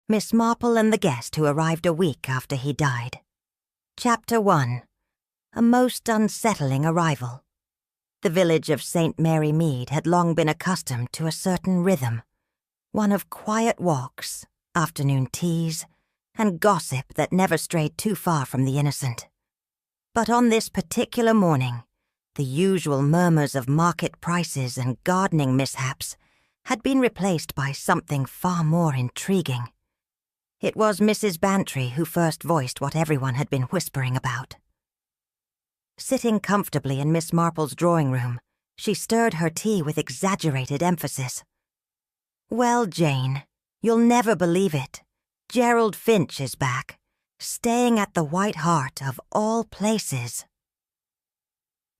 Miss Marple and the guest who arrived a week after he died. Chapter 1. A most unsettling arrival. The village of St. Mary Mead had long been accustomed to a certain rhythm, one of quiet walks, afternoon teas, and gossip that never strayed too far from the innocent. But on this particular morning, the usual murmurs of market prices and gardening mishaps had been replaced by something far more intriguing. It was Mrs. Bantry who first voiced what everyone had been whispering about. Sitting comfortably in Miss Marple's drawing room, she stirred her tea with exaggerated emphasis. "Well, Jane, you'll never believe it. Gerald Finch is back, staying at the White Hart of all places."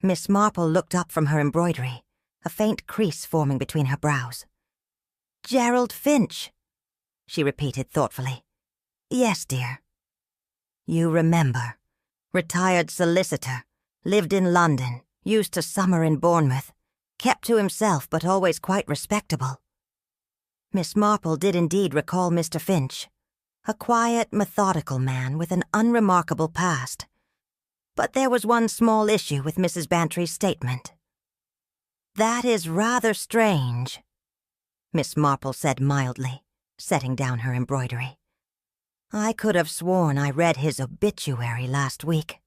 Miss Marple looked up from her embroidery, a faint crease forming between her brows. "Gerald Finch," she repeated thoughtfully. "Yes, dear." "You remember. Retired solicitor, lived in London, used to summer in Bournemouth, kept to himself but always quite respectable." Miss Marple did indeed recall Mr. Finch, a quiet, methodical man with an unremarkable past. But there was one small issue with Mrs. Bantry's statement. "That is rather strange," Miss Marple said mildly, setting down her embroidery. "I could have sworn I read his obituary last week."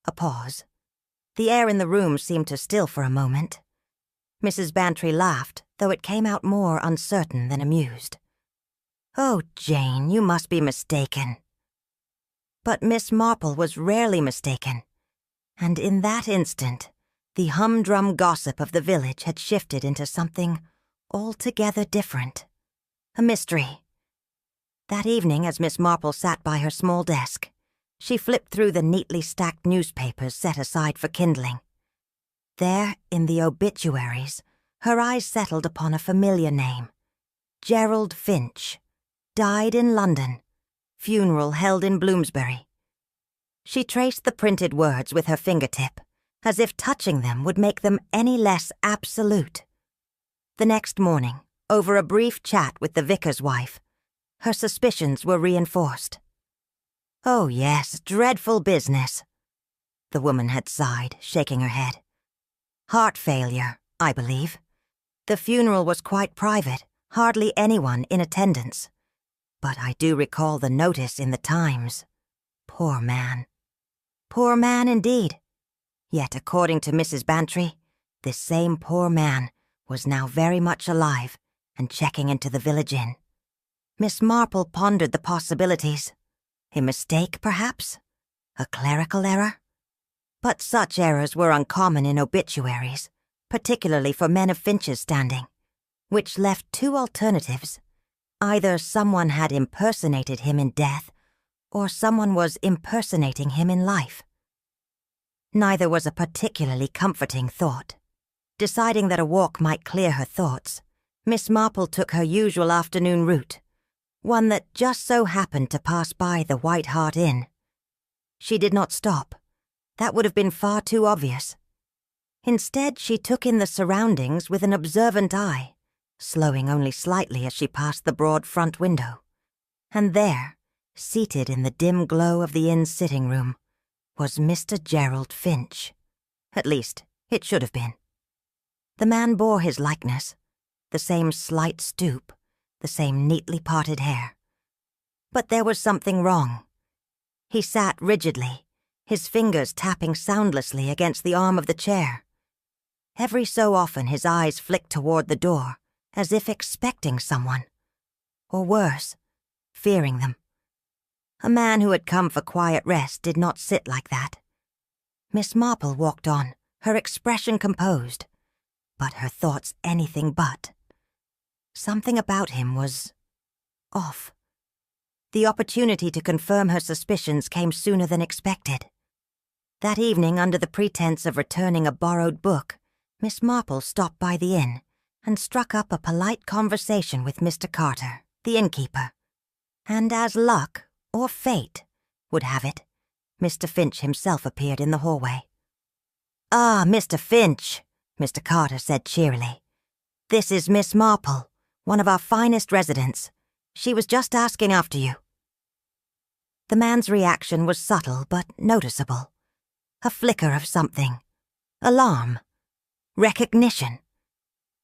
A pause. The air in the room seemed to still for a moment. Mrs. Bantry laughed, though it came out more uncertain than amused. "Oh, Jane, you must be mistaken." But Miss Marple was rarely mistaken, and in that instant, the humdrum gossip of the village had shifted into something altogether different. A mystery. That evening, as Miss Marple sat by her small desk, she flipped through the neatly stacked newspapers set aside for kindling. There, in the obituaries, her eyes settled upon a familiar name. Gerald Finch. Died in London. Funeral held in Bloomsbury. She traced the printed words with her fingertip, as if touching them would make them any less absolute. The next morning, over a brief chat with the vicar's wife, her suspicions were reinforced. "Oh yes, dreadful business," the woman had sighed, shaking her head. "Heart failure, I believe. The funeral was quite private, hardly anyone in attendance. But I do recall the notice in the Times. Poor man." Poor man indeed. Yet according to Mrs. Bantry, this same poor man was now very much alive and checking into the village inn. Miss Marple pondered the possibilities. A mistake, perhaps? A clerical error? But such errors were uncommon in obituaries, particularly for men of Finch's standing, which left two alternatives. Either someone had impersonated him in death, or someone was impersonating him in life. Neither was a particularly comforting thought. Deciding that a walk might clear her thoughts, Miss Marple took her usual afternoon route, one that just so happened to pass by the White Hart Inn. She did not stop. That would have been far too obvious. Instead, she took in the surroundings with an observant eye, slowing only slightly as she passed the broad front window. And there, seated in the dim glow of the inn's sitting room, was Mr. Gerald Finch. At least, it should have been. The man bore his likeness, the same slight stoop, the same neatly parted hair. But there was something wrong. He sat rigidly, his fingers tapping soundlessly against the arm of the chair. Every so often his eyes flicked toward the door, as if expecting someone. Or worse, fearing them. A man who had come for quiet rest did not sit like that. Miss Marple walked on, her expression composed, but her thoughts anything but. Something about him was off. The opportunity to confirm her suspicions came sooner than expected. That evening, under the pretense of returning a borrowed book, Miss Marple stopped by the inn and struck up a polite conversation with Mr. Carter, the innkeeper. And as luck, or fate, would have it, Mr. Finch himself appeared in the hallway. "Ah, Mr. Finch," Mr. Carter said cheerily. "This is Miss Marple, one of our finest residents. She was just asking after you." The man's reaction was subtle but noticeable. A flicker of something. Alarm. Recognition.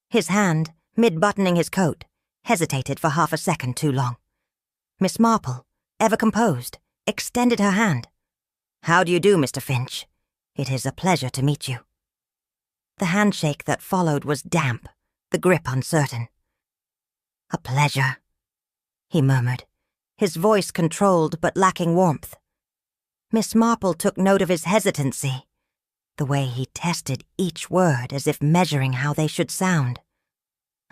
His hand, mid-buttoning his coat, hesitated for half a second too long. Miss Marple, ever composed, extended her hand. "How do you do, Mr. Finch? It is a pleasure to meet you." The handshake that followed was damp, the grip uncertain. "A pleasure," he murmured, his voice controlled but lacking warmth. Miss Marple took note of his hesitancy, the way he tested each word as if measuring how they should sound.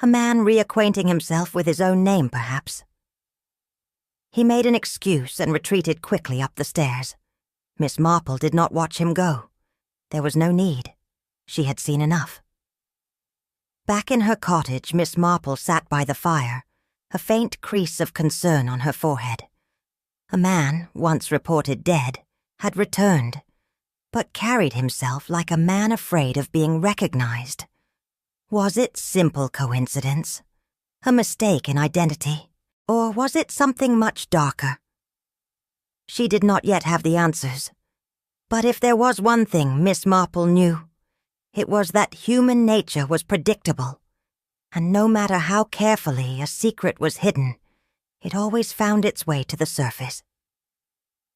A man reacquainting himself with his own name, perhaps. He made an excuse and retreated quickly up the stairs. Miss Marple did not watch him go. There was no need. She had seen enough. Back in her cottage, Miss Marple sat by the fire, a faint crease of concern on her forehead. A man, once reported dead, had returned, but carried himself like a man afraid of being recognized. Was it simple coincidence? A mistake in identity? Or was it something much darker? She did not yet have the answers. But if there was one thing Miss Marple knew, it was that human nature was predictable, and no matter how carefully a secret was hidden, it always found its way to the surface.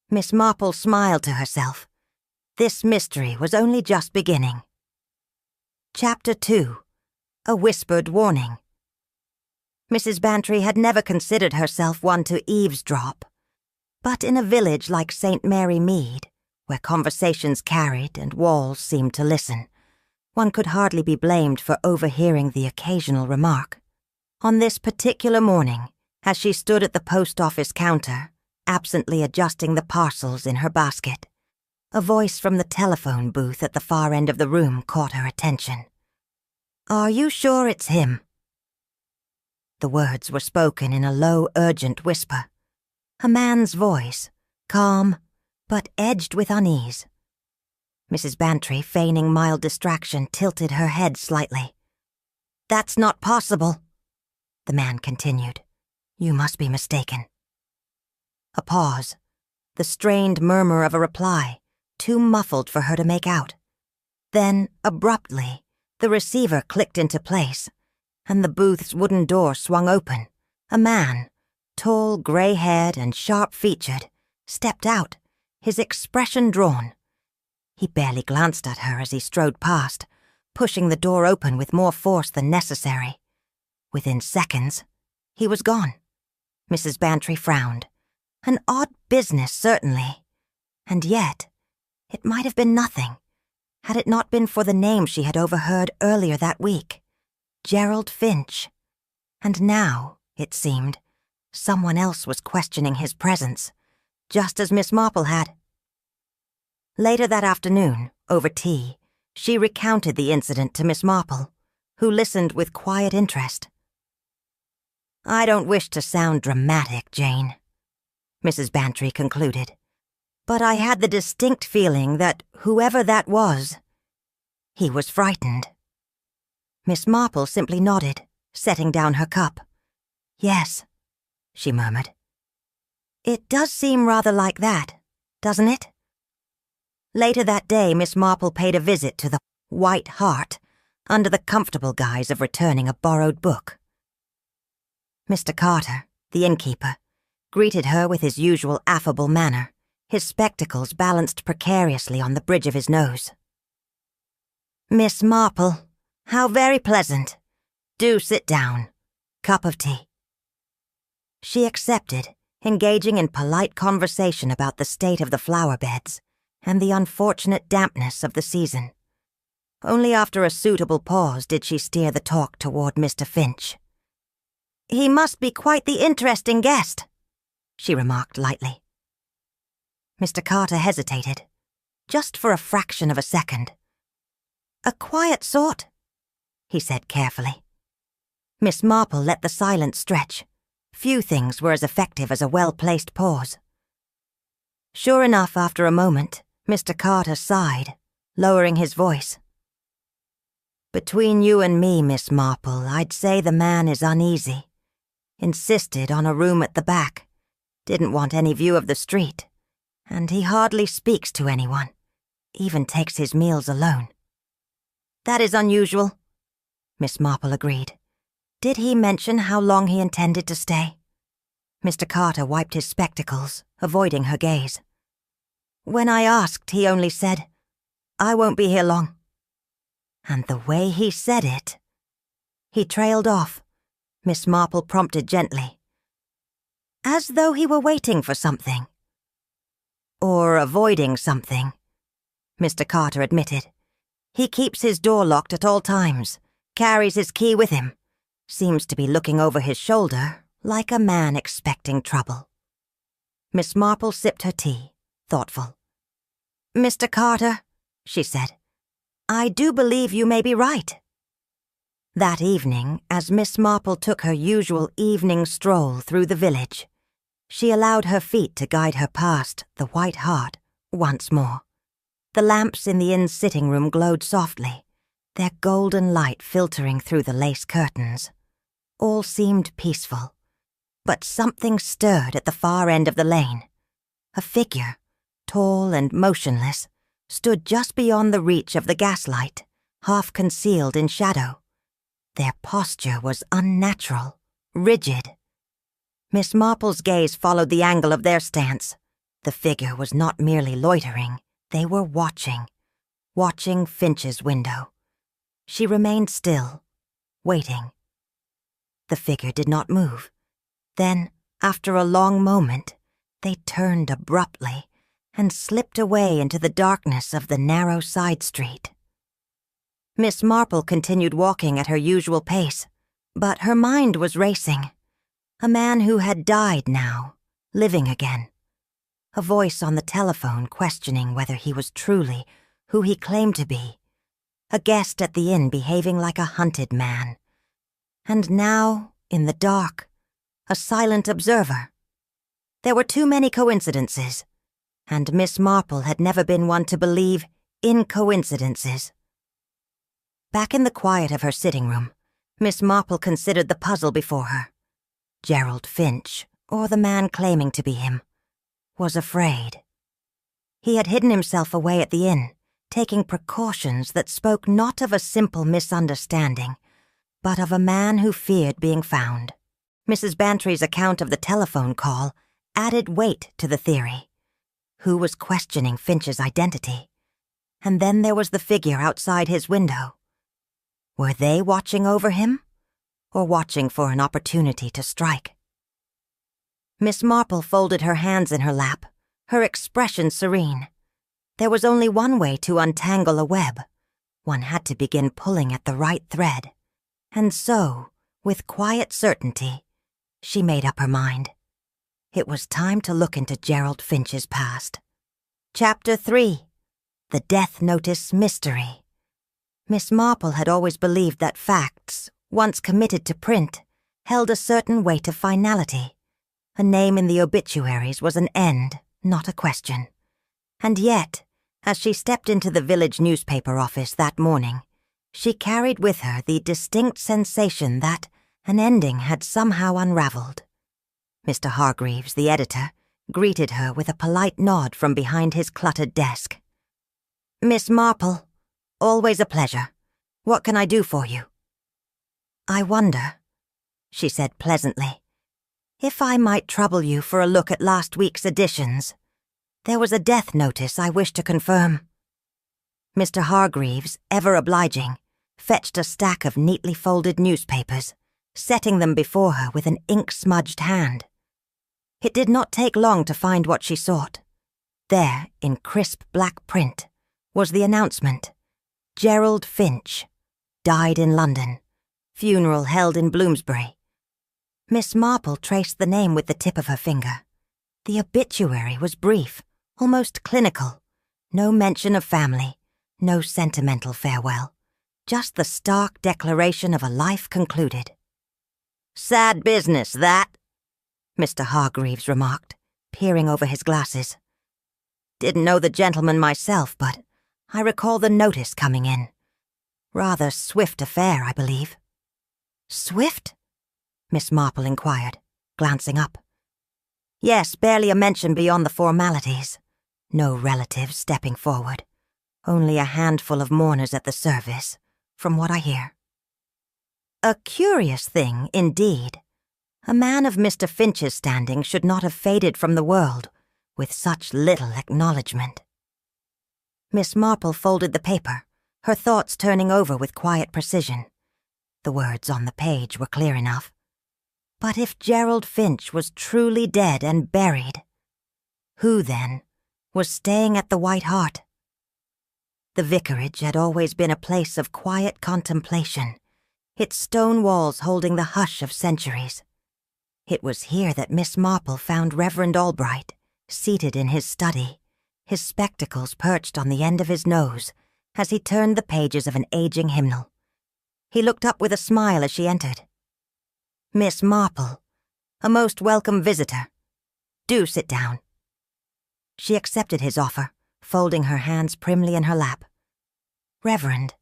Miss Marple smiled to herself. This mystery was only just beginning. Chapter 2. A Whispered Warning. Mrs. Bantry had never considered herself one to eavesdrop, but in a village like St. Mary Mead, where conversations carried and walls seemed to listen, one could hardly be blamed for overhearing the occasional remark. On this particular morning, as she stood at the post office counter, absently adjusting the parcels in her basket, a voice from the telephone booth at the far end of the room caught her attention. "Are you sure it's him?" The words were spoken in a low, urgent whisper. A man's voice, calm, but edged with unease. Mrs. Bantry, feigning mild distraction, tilted her head slightly. "That's not possible," the man continued. "You must be mistaken." A pause, the strained murmur of a reply, too muffled for her to make out. Then, abruptly, the receiver clicked into place, and the booth's wooden door swung open. A man, tall, gray-haired and sharp-featured, stepped out, his expression drawn. He barely glanced at her as he strode past, pushing the door open with more force than necessary. Within seconds, he was gone. Mrs. Bantry frowned. An odd business, certainly. And yet, it might have been nothing, had it not been for the name she had overheard earlier that week. Gerald Finch. And now, it seemed, someone else was questioning his presence, just as Miss Marple had. Later that afternoon, over tea, she recounted the incident to Miss Marple, who listened with quiet interest. "I don't wish to sound dramatic, Jane," Mrs. Bantry concluded, "but I had the distinct feeling that whoever that was, he was frightened." Miss Marple simply nodded, setting down her cup. "Yes," she murmured. "It does seem rather like that, doesn't it?" Later that day, Miss Marple paid a visit to the White Hart, under the comfortable guise of returning a borrowed book. Mr. Carter, the innkeeper, greeted her with his usual affable manner, his spectacles balanced precariously on the bridge of his nose. "Miss Marple, how very pleasant. Do sit down. Cup of tea." She accepted, engaging in polite conversation about the state of the flower beds and the unfortunate dampness of the season. Only after a suitable pause did she steer the talk toward Mr. Finch. "He must be quite the interesting guest," she remarked lightly. Mr. Carter hesitated, just for a fraction of a second. "A quiet sort," he said carefully. Miss Marple let the silence stretch. Few things were as effective as a well-placed pause. Sure enough, after a moment, Mr. Carter sighed, lowering his voice. "Between you and me, Miss Marple, I'd say the man is uneasy. insisted on a room at the back, didn't want any view of the street, and he hardly speaks to anyone, even takes his meals alone." "That is unusual," Miss Marple agreed. "Did he mention how long he intended to stay?" Mr. Carter wiped his spectacles, avoiding her gaze. "When I asked, he only said, 'I won't be here long.' And the way he said it—" He trailed off. Miss Marple prompted gently. "As though he were waiting for something." "Or avoiding something," Mr. Carter admitted. "He keeps his door locked at all times, carries his key with him, seems to be looking over his shoulder like a man expecting trouble." Miss Marple sipped her tea, thoughtful. "Mr. Carter," she said, "I do believe you may be right." That evening, as Miss Marple took her usual evening stroll through the village, she allowed her feet to guide her past the White Hart once more. The lamps in the inn's sitting room glowed softly, their golden light filtering through the lace curtains. All seemed peaceful, but something stirred at the far end of the lane. A figure, tall and motionless, stood just beyond the reach of the gaslight, half concealed in shadow. Their posture was unnatural, rigid. Miss Marple's gaze followed the angle of their stance. The figure was not merely loitering, they were watching Finch's window. She remained still, waiting. The figure did not move. Then, after a long moment, they turned abruptly and slipped away into the darkness of the narrow side street. Miss Marple continued walking at her usual pace, but her mind was racing. A man who had died now, living again. A voice on the telephone questioning whether he was truly who he claimed to be. A guest at the inn behaving like a hunted man. And now, in the dark, a silent observer. There were too many coincidences, and Miss Marple had never been one to believe in coincidences. Back in the quiet of her sitting room, Miss Marple considered the puzzle before her. Gerald Finch, or the man claiming to be him, was afraid. He had hidden himself away at the inn, taking precautions that spoke not of a simple misunderstanding, but of a man who feared being found. Mrs. Bantry's account of the telephone call added weight to the theory. Who was questioning Finch's identity? And then there was the figure outside his window. Were they watching over him, or watching for an opportunity to strike? Miss Marple folded her hands in her lap, her expression serene. There was only one way to untangle a web. One had to begin pulling at the right thread. And so, with quiet certainty, she made up her mind. It was time to look into Gerald Finch's past. Chapter 3. The Death Notice Mystery. Miss Marple had always believed that facts, once committed to print, held a certain weight of finality. A name in the obituaries was an end, not a question. And yet, as she stepped into the village newspaper office that morning, she carried with her the distinct sensation that an ending had somehow unraveled. Mr. Hargreaves, the editor, greeted her with a polite nod from behind his cluttered desk. "Miss Marple, always a pleasure. What can I do for you?" "I wonder," she said pleasantly, "if I might trouble you for a look at last week's editions. There was a death notice I wish to confirm." Mr. Hargreaves, ever obliging, fetched a stack of neatly folded newspapers, setting them before her with an ink-smudged hand. It did not take long to find what she sought. There, in crisp black print, was the announcement: Gerald Finch, died in London, funeral held in Bloomsbury. Miss Marple traced the name with the tip of her finger. The obituary was brief, almost clinical. No mention of family, no sentimental farewell. Just the stark declaration of a life concluded. "Sad business, that," Mr. Hargreaves remarked, peering over his glasses. "Didn't know the gentleman myself, but I recall the notice coming in. Rather swift affair, I believe." "Swift?" Miss Marple inquired, glancing up. Yes, barely a mention beyond the formalities. No relatives stepping forward. Only a handful of mourners at the service, from what I hear. A curious thing, indeed. A man of Mr. Finch's standing should not have faded from the world with such little acknowledgement. Miss Marple folded the paper, her thoughts turning over with quiet precision. The words on the page were clear enough. But if Gerald Finch was truly dead and buried, who, then, was staying at the White Hart? The vicarage had always been a place of quiet contemplation, its stone walls holding the hush of centuries. It was here that Miss Marple found Reverend Albright, seated in his study, his spectacles perched on the end of his nose as he turned the pages of an aging hymnal. He looked up with a smile as she entered. Miss Marple, a most welcome visitor. Do sit down. She accepted his offer, folding her hands primly in her lap. Reverend,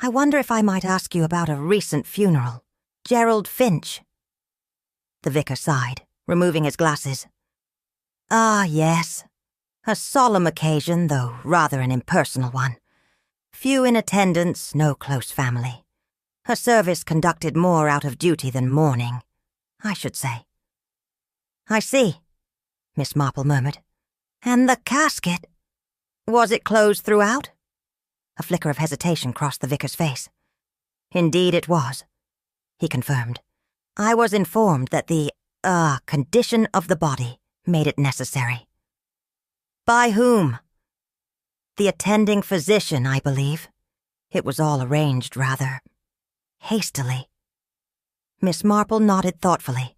I wonder if I might ask you about a recent funeral. Gerald Finch. The vicar sighed, removing his glasses. Ah, yes. A solemn occasion, though rather an impersonal one. Few in attendance, no close family. A service conducted more out of duty than mourning, I should say. I see, Miss Marple murmured. And the casket? Was it closed throughout? A flicker of hesitation crossed the vicar's face. Indeed it was, he confirmed. I was informed that the, condition of the body made it necessary. By whom? The attending physician, I believe. It was all arranged rather hastily. Miss Marple nodded thoughtfully.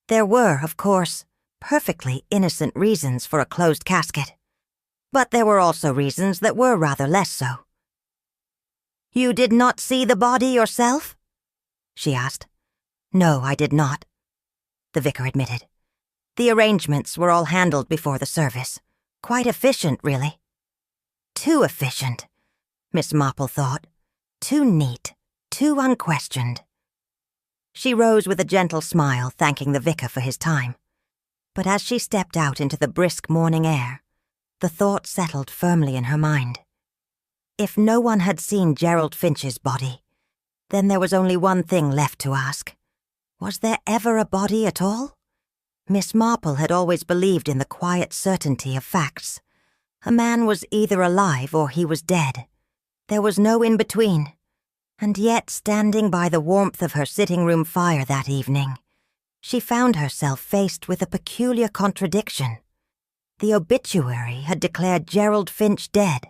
There were, of course, perfectly innocent reasons for a closed casket, but there were also reasons that were rather less so. You did not see the body yourself? She asked. No, I did not, the vicar admitted. The arrangements were all handled before the service. Quite efficient, really. Too efficient, Miss Marple thought. Too neat, too unquestioned. She rose with a gentle smile, thanking the vicar for his time. But as she stepped out into the brisk morning air, the thought settled firmly in her mind. If no one had seen Gerald Finch's body, then there was only one thing left to ask. Was there ever a body at all? Miss Marple had always believed in the quiet certainty of facts. A man was either alive or he was dead. There was no in-between. And yet, standing by the warmth of her sitting-room fire that evening, she found herself faced with a peculiar contradiction. The obituary had declared Gerald Finch dead.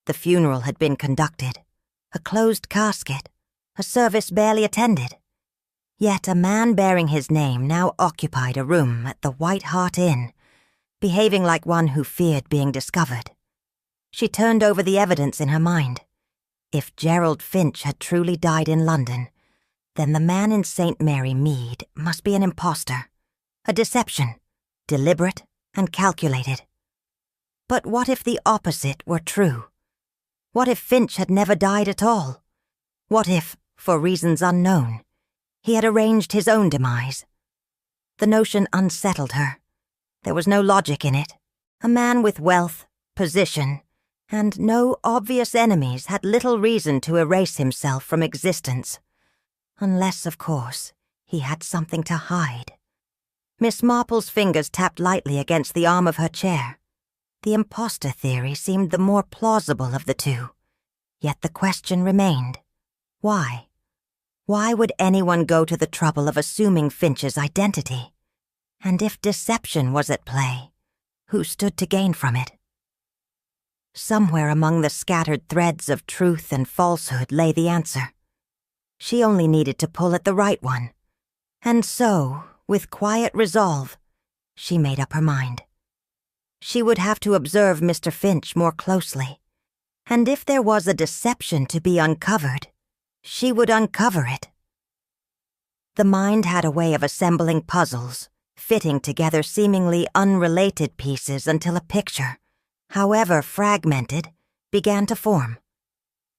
The funeral had been conducted. A closed casket. A service barely attended. Yet a man bearing his name now occupied a room at the White Hart Inn, behaving like one who feared being discovered. She turned over the evidence in her mind. If Gerald Finch had truly died in London, then the man in St. Mary Mead must be an impostor, a deception, deliberate and calculated. But what if the opposite were true? What if Finch had never died at all? What if, for reasons unknown, he had arranged his own demise? The notion unsettled her. There was no logic in it. A man with wealth, position, and no obvious enemies had little reason to erase himself from existence. Unless, of course, he had something to hide. Miss Marple's fingers tapped lightly against the arm of her chair. The imposter theory seemed the more plausible of the two. Yet the question remained. Why? Why would anyone go to the trouble of assuming Finch's identity? And if deception was at play, who stood to gain from it? Somewhere among the scattered threads of truth and falsehood lay the answer. She only needed to pull at the right one. And so, with quiet resolve, she made up her mind. She would have to observe Mr. Finch more closely. And if there was a deception to be uncovered, she would uncover it. The mind had a way of assembling puzzles, fitting together seemingly unrelated pieces until a picture, however fragmented, began to form.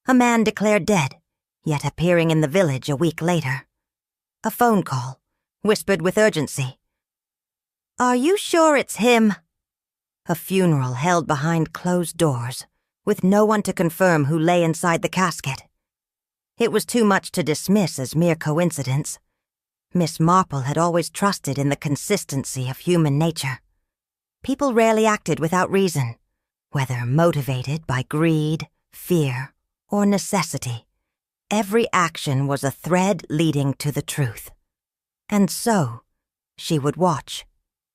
A man declared dead, yet appearing in the village a week later. A phone call, whispered with urgency. "Are you sure it's him?" A funeral held behind closed doors, with no one to confirm who lay inside the casket. It was too much to dismiss as mere coincidence. Miss Marple had always trusted in the consistency of human nature. People rarely acted without reason, whether motivated by greed, fear, or necessity. Every action was a thread leading to the truth. And so, she would watch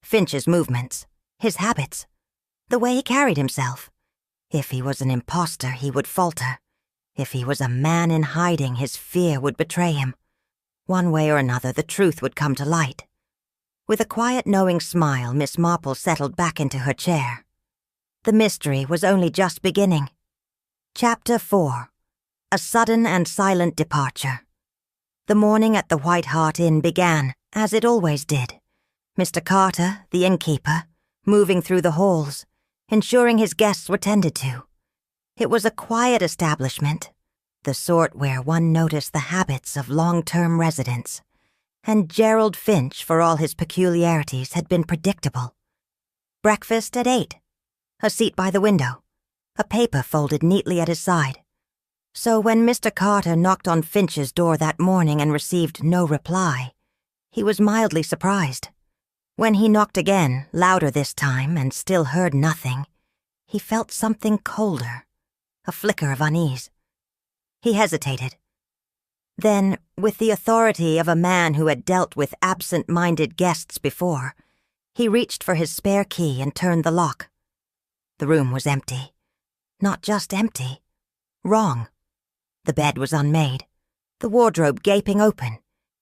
Finch's movements, his habits, the way he carried himself. If he was an imposter, he would falter. If he was a man in hiding, his fear would betray him. One way or another, the truth would come to light. With a quiet, knowing smile, Miss Marple settled back into her chair. The mystery was only just beginning. Chapter 4. A sudden and silent departure. The morning at the White Hart Inn began, as it always did. Mr. Carter, the innkeeper, moving through the halls, ensuring his guests were tended to. It was a quiet establishment, the sort where one noticed the habits of long-term residents, and Gerald Finch, for all his peculiarities, had been predictable. Breakfast at 8, a seat by the window, a paper folded neatly at his side. So when Mr. Carter knocked on Finch's door that morning and received no reply, he was mildly surprised. When he knocked again, louder this time, and still heard nothing, he felt something colder, a flicker of unease. He hesitated. Then, with the authority of a man who had dealt with absent-minded guests before, he reached for his spare key and turned the lock. The room was empty. Not just empty. Wrong. The bed was unmade, the wardrobe gaping open,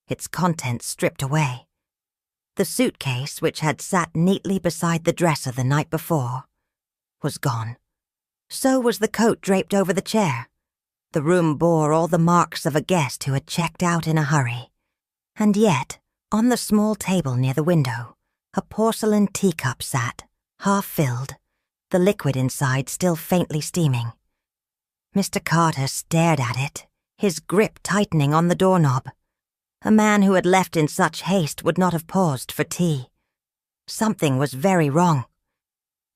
its contents stripped away. The suitcase, which had sat neatly beside the dresser the night before, was gone. So was the coat draped over the chair. The room bore all the marks of a guest who had checked out in a hurry. And yet, on the small table near the window, a porcelain teacup sat, half filled, the liquid inside still faintly steaming. Mr. Carter stared at it, his grip tightening on the doorknob. A man who had left in such haste would not have paused for tea. Something was very wrong.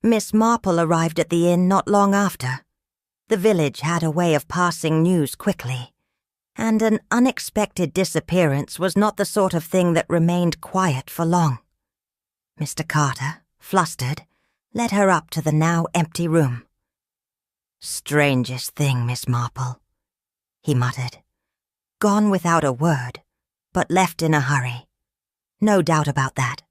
Miss Marple arrived at the inn not long after. The village had a way of passing news quickly, and an unexpected disappearance was not the sort of thing that remained quiet for long. Mr. Carter, flustered, led her up to the now empty room. "Strangest thing, Miss Marple," he muttered. "Gone without a word, but left in a hurry. No doubt about that."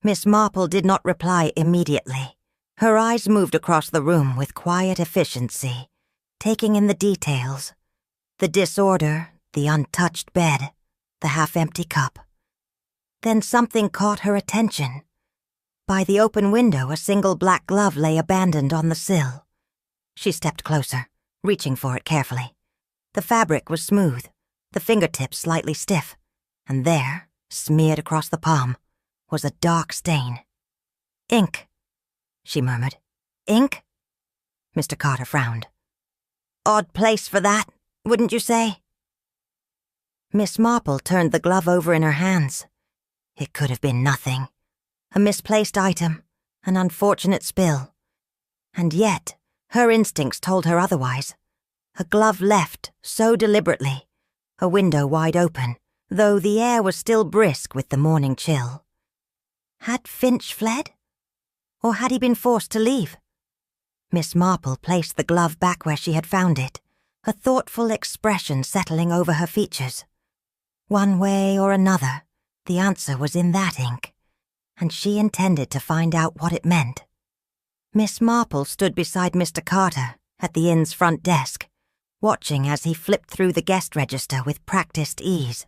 Miss Marple did not reply immediately. Her eyes moved across the room with quiet efficiency, taking in the details. The disorder, the untouched bed, the half-empty cup. Then something caught her attention. By the open window, a single black glove lay abandoned on the sill. She stepped closer, reaching for it carefully. The fabric was smooth, the fingertips slightly stiff, and there, smeared across the palm, was a dark stain. "Ink," she murmured. "Ink?" Mr. Carter frowned. "Odd place for that, wouldn't you say?" Miss Marple turned the glove over in her hands. It could have been nothing. A misplaced item, an unfortunate spill. And yet, her instincts told her otherwise. A glove left so deliberately, a window wide open, though the air was still brisk with the morning chill. Had Finch fled? Or had he been forced to leave? Miss Marple placed the glove back where she had found it, a thoughtful expression settling over her features. One way or another, the answer was in that ink, and she intended to find out what it meant. Miss Marple stood beside Mr. Carter at the inn's front desk, watching as he flipped through the guest register with practiced ease.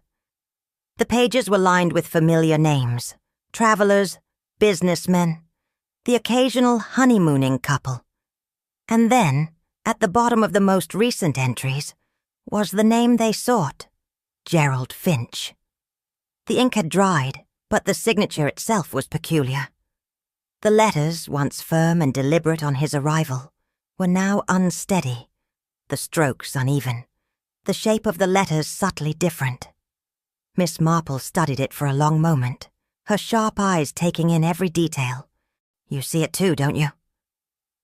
The pages were lined with familiar names: travelers, businessmen, the occasional honeymooning couple. And then, at the bottom of the most recent entries, was the name they sought: Gerald Finch. The ink had dried, but the signature itself was peculiar. The letters, once firm and deliberate on his arrival, were now unsteady, the strokes uneven, the shape of the letters subtly different. Miss Marple studied it for a long moment, her sharp eyes taking in every detail. "You see it too, don't you?"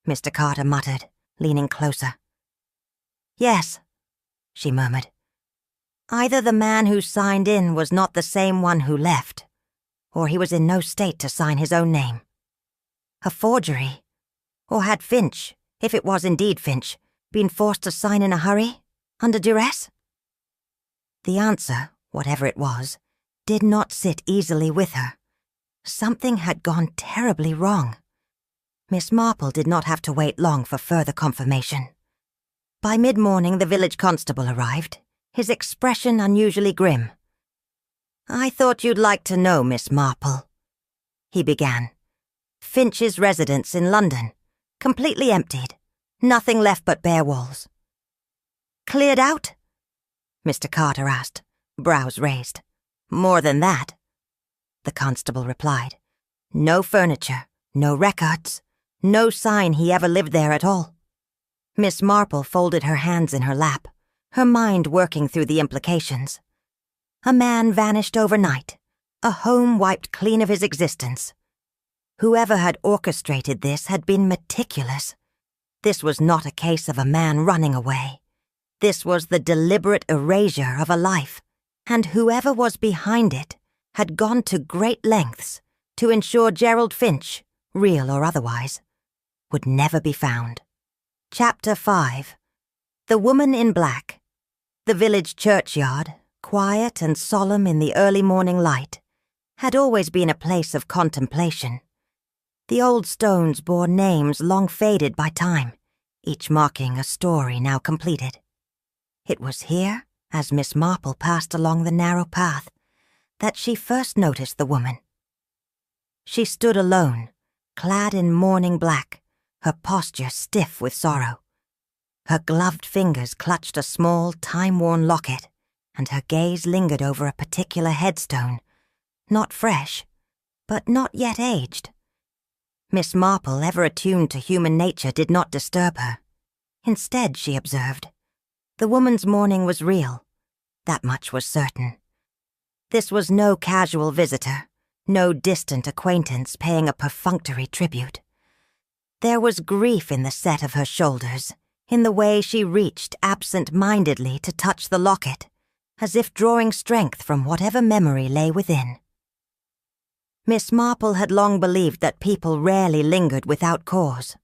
Mr. Carter muttered, leaning closer. "Yes," she murmured. "Either the man who signed in was not the same one who left, or he was in no state to sign his own name. A forgery? Or had Finch, if it was indeed Finch, been forced to sign in a hurry, under duress?" The answer, whatever it was, did not sit easily with her. Something had gone terribly wrong. Miss Marple did not have to wait long for further confirmation. By mid-morning the village constable arrived, his expression unusually grim. "I thought you'd like to know, Miss Marple," he began. "Finch's residence in London, completely emptied, nothing left but bare walls." "Cleared out?" Mr. Carter asked, brows raised. "More than that," the constable replied. "No furniture, no records, no sign he ever lived there at all." Miss Marple folded her hands in her lap, her mind working through the implications. A man vanished overnight, a home wiped clean of his existence. Whoever had orchestrated this had been meticulous. This was not a case of a man running away. This was the deliberate erasure of a life, and whoever was behind it had gone to great lengths to ensure Gerald Finch, real or otherwise, would never be found. Chapter 5. The Woman in Black. The village churchyard, quiet and solemn in the early morning light, had always been a place of contemplation. The old stones bore names long faded by time, each marking a story now completed. It was here, as Miss Marple passed along the narrow path, that she first noticed the woman. She stood alone, clad in mourning black, her posture stiff with sorrow. Her gloved fingers clutched a small, time-worn locket, and her gaze lingered over a particular headstone, not fresh, but not yet aged. Miss Marple, ever attuned to human nature, did not disturb her. Instead, she observed, the woman's mourning was real. That much was certain. This was no casual visitor, no distant acquaintance paying a perfunctory tribute. There was grief in the set of her shoulders, in the way she reached absent-mindedly to touch the locket, as if drawing strength from whatever memory lay within. Miss Marple had long believed that people rarely lingered without cause,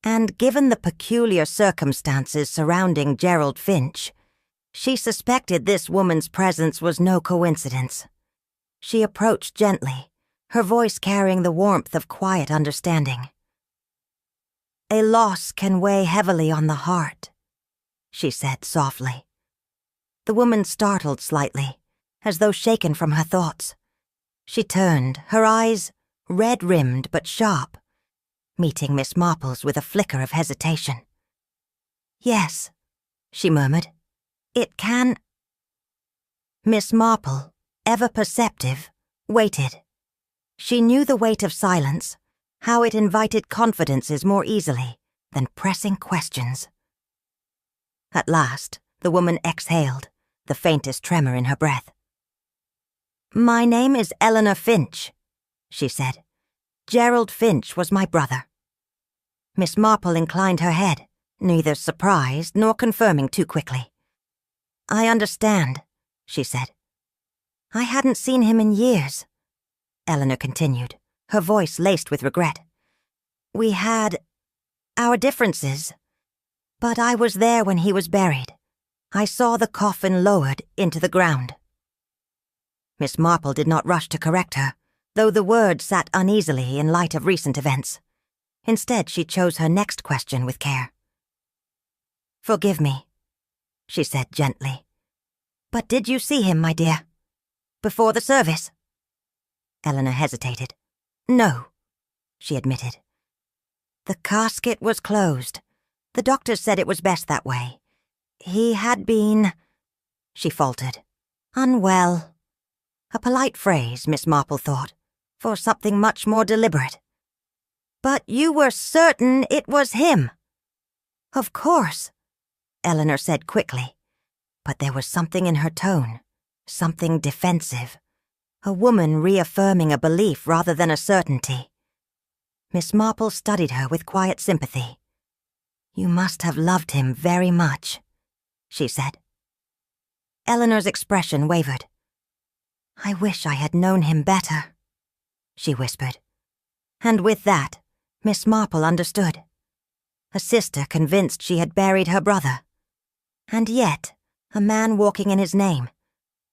and given the peculiar circumstances surrounding Gerald Finch, she suspected this woman's presence was no coincidence. She approached gently, her voice carrying the warmth of quiet understanding. "A loss can weigh heavily on the heart," she said softly. The woman startled slightly, as though shaken from her thoughts. She turned, her eyes, red-rimmed but sharp, meeting Miss Marple's with a flicker of hesitation. "Yes," she murmured, "it can—" Miss Marple, ever perceptive, waited. She knew the weight of silence, how it invited confidences more easily than pressing questions. At last, the woman exhaled, the faintest tremor in her breath. "My name is Eleanor Finch," she said. "Gerald Finch was my brother." Miss Marple inclined her head, neither surprised nor confirming too quickly. "I understand," she said. "I hadn't seen him in years," Eleanor continued, her voice laced with regret. "We had our differences, but I was there when he was buried. I saw the coffin lowered into the ground." Miss Marple did not rush to correct her, though the words sat uneasily in light of recent events. Instead, she chose her next question with care. "Forgive me," she said gently. "But did you see him, my dear? Before the service?" Eleanor hesitated. "No," she admitted. "The casket was closed. The doctors said it was best that way. He had been," she faltered, "unwell." A polite phrase, Miss Marple thought, for something much more deliberate. "But you were certain it was him?" "Of course," Eleanor said quickly, but there was something in her tone, something defensive, a woman reaffirming a belief rather than a certainty. Miss Marple studied her with quiet sympathy. "You must have loved him very much," she said. Eleanor's expression wavered. "I wish I had known him better," she whispered. And with that, Miss Marple understood. A sister convinced she had buried her brother. And yet, a man walking in his name,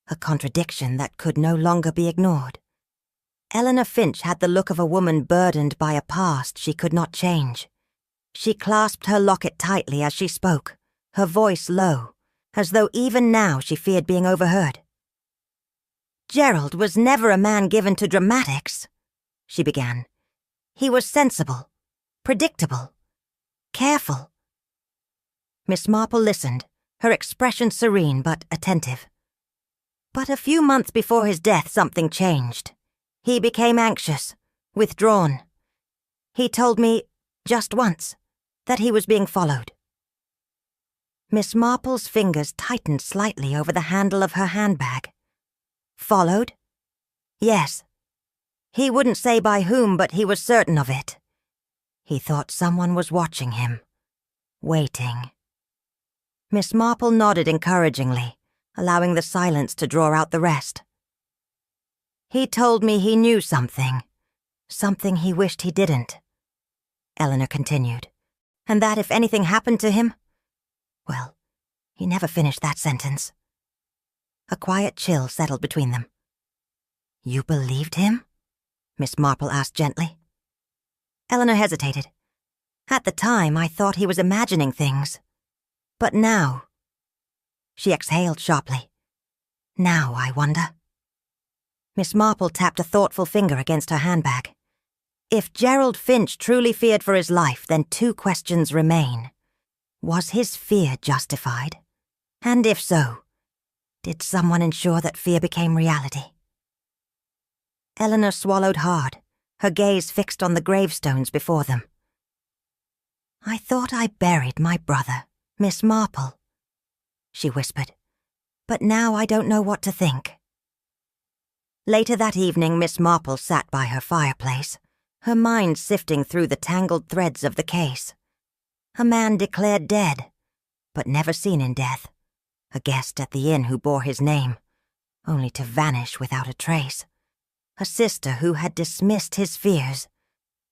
a contradiction that could no longer be ignored. Eleanor Finch had the look of a woman burdened by a past she could not change. She clasped her locket tightly as she spoke, her voice low, as though even now she feared being overheard. "Gerald was never a man given to dramatics," she began. "He was sensible, predictable, careful." Miss Marple listened, her expression serene but attentive. "But a few months before his death something changed. He became anxious, withdrawn. He told me, just once, that he was being followed." Miss Marple's fingers tightened slightly over the handle of her handbag. "Followed?" "Yes. He wouldn't say by whom, but he was certain of it. He thought someone was watching him, waiting." Miss Marple nodded encouragingly, allowing the silence to draw out the rest. "He told me he knew something he wished he didn't," Eleanor continued, "and that if anything happened to him, well, he never finished that sentence." A quiet chill settled between them. "You believed him?" Miss Marple asked gently. Eleanor hesitated. "At the time, I thought he was imagining things. But now—" She exhaled sharply. "Now, I wonder." Miss Marple tapped a thoughtful finger against her handbag. If Gerald Finch truly feared for his life, then two questions remain. Was his fear justified? And if so, did someone ensure that fear became reality? Eleanor swallowed hard, her gaze fixed on the gravestones before them. "I thought I buried my brother, Miss Marple," she whispered, "but now I don't know what to think." Later that evening, Miss Marple sat by her fireplace, her mind sifting through the tangled threads of the case. A man declared dead, but never seen in death. A guest at the inn who bore his name, only to vanish without a trace. A sister who had dismissed his fears,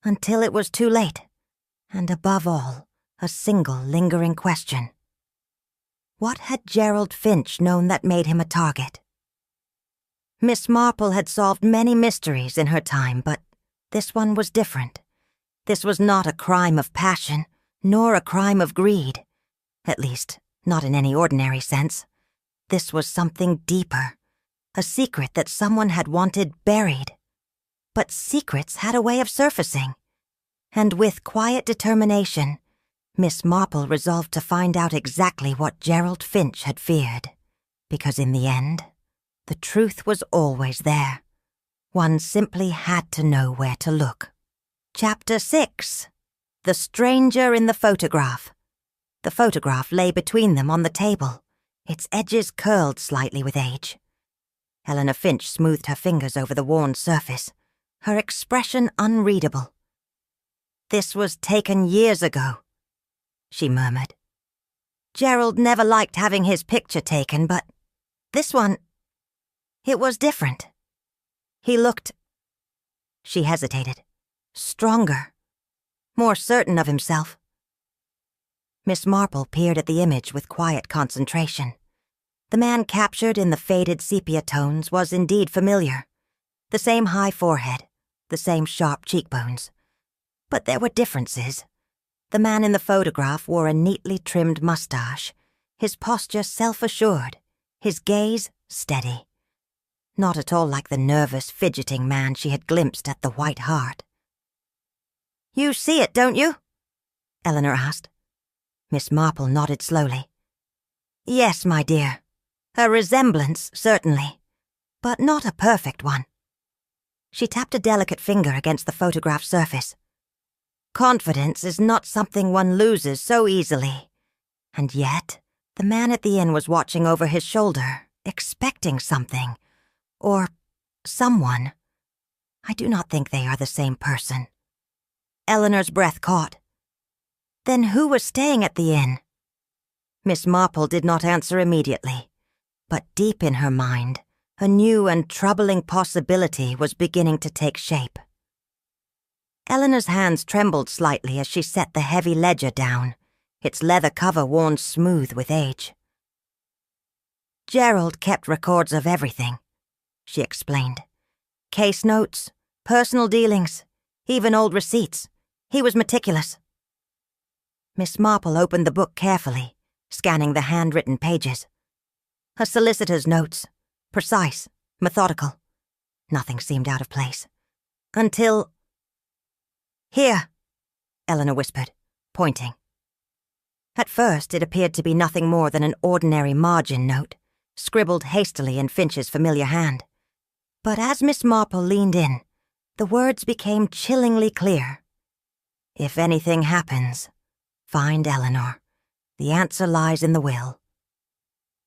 until it was too late. And above all, a single lingering question. What had Gerald Finch known that made him a target? Miss Marple had solved many mysteries in her time, but this one was different. This was not a crime of passion, nor a crime of greed. At least, not in any ordinary sense. This was something deeper, a secret that someone had wanted buried. But secrets had a way of surfacing. And with quiet determination, Miss Marple resolved to find out exactly what Gerald Finch had feared. Because in the end, the truth was always there. One simply had to know where to look. Chapter 6. The Stranger in the Photograph. The photograph lay between them on the table, its edges curled slightly with age. Eleanor Finch smoothed her fingers over the worn surface, her expression unreadable. "This was taken years ago," she murmured. "Gerald never liked having his picture taken, but this one, it was different. He looked—" She hesitated. "Stronger. More certain of himself." Miss Marple peered at the image with quiet concentration. The man captured in the faded sepia tones was indeed familiar. The same high forehead, the same sharp cheekbones. But there were differences. The man in the photograph wore a neatly trimmed mustache, his posture self-assured, his gaze steady. Not at all like the nervous, fidgeting man she had glimpsed at the White Hart. "You see it, don't you?" Eleanor asked. Miss Marple nodded slowly. "Yes, my dear. A resemblance, certainly, but not a perfect one." She tapped a delicate finger against the photograph surface. "Confidence is not something one loses so easily. And yet, the man at the inn was watching over his shoulder, expecting something, or someone. I do not think they are the same person. Eleanor's breath caught. Then who was staying at the inn? Miss Marple did not answer immediately, but deep in her mind, a new and troubling possibility was beginning to take shape. Eleanor's hands trembled slightly as she set the heavy ledger down, its leather cover worn smooth with age. Gerald kept records of everything, she explained. Case notes, personal dealings, even old receipts. He was meticulous. Miss Marple opened the book carefully, scanning the handwritten pages. A solicitor's notes, precise, methodical. Nothing seemed out of place. Until... Here, Eleanor whispered, pointing. At first, it appeared to be nothing more than an ordinary margin note, scribbled hastily in Finch's familiar hand. But as Miss Marple leaned in, the words became chillingly clear. If anything happens, find Eleanor. The answer lies in the will.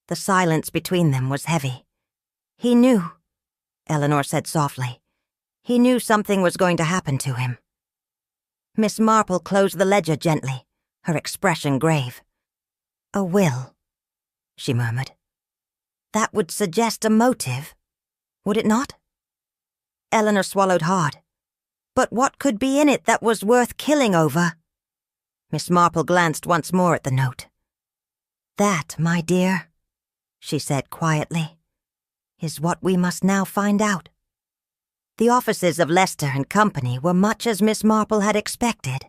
The silence between them was heavy. He knew, Eleanor said softly. He knew something was going to happen to him. Miss Marple closed the ledger gently, her expression grave. A will, she murmured. That would suggest a motive, would it not? Eleanor swallowed hard. But what could be in it that was worth killing over? Miss Marple glanced once more at the note. That, my dear, she said quietly, is what we must now find out. The offices of Lester and Company were much as Miss Marple had expected.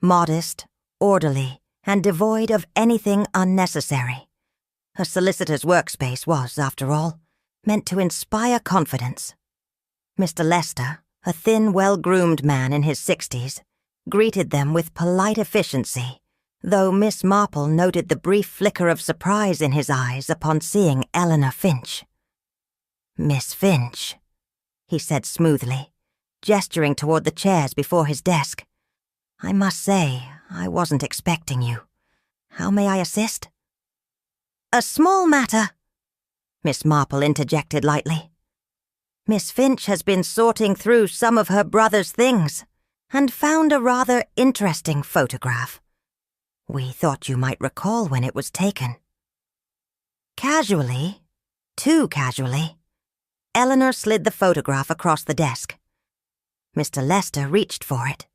Modest, orderly, and devoid of anything unnecessary. A solicitor's workspace was, after all, meant to inspire confidence. Mr. Lester, a thin, well-groomed man in his 60s, greeted them with polite efficiency, though Miss Marple noted the brief flicker of surprise in his eyes upon seeing Eleanor Finch. Miss Finch, he said smoothly, gesturing toward the chairs before his desk. I must say, I wasn't expecting you. How may I assist? A small matter, Miss Marple interjected lightly. Miss Finch has been sorting through some of her brother's things and found a rather interesting photograph. We thought you might recall when it was taken. Casually, too casually, Eleanor slid the photograph across the desk. Mr. Lester reached for it,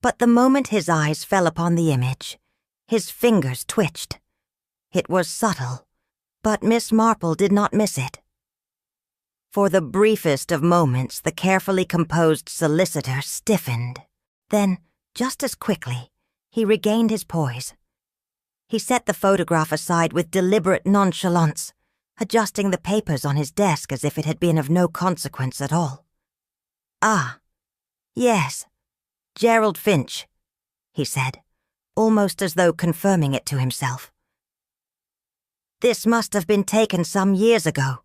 but the moment his eyes fell upon the image, his fingers twitched. It was subtle, but Miss Marple did not miss it. For the briefest of moments, the carefully composed solicitor stiffened. Then, just as quickly, he regained his poise. He set the photograph aside with deliberate nonchalance, adjusting the papers on his desk as if it had been of no consequence at all. Ah, yes, Gerald Finch, he said, almost as though confirming it to himself. This must have been taken some years ago.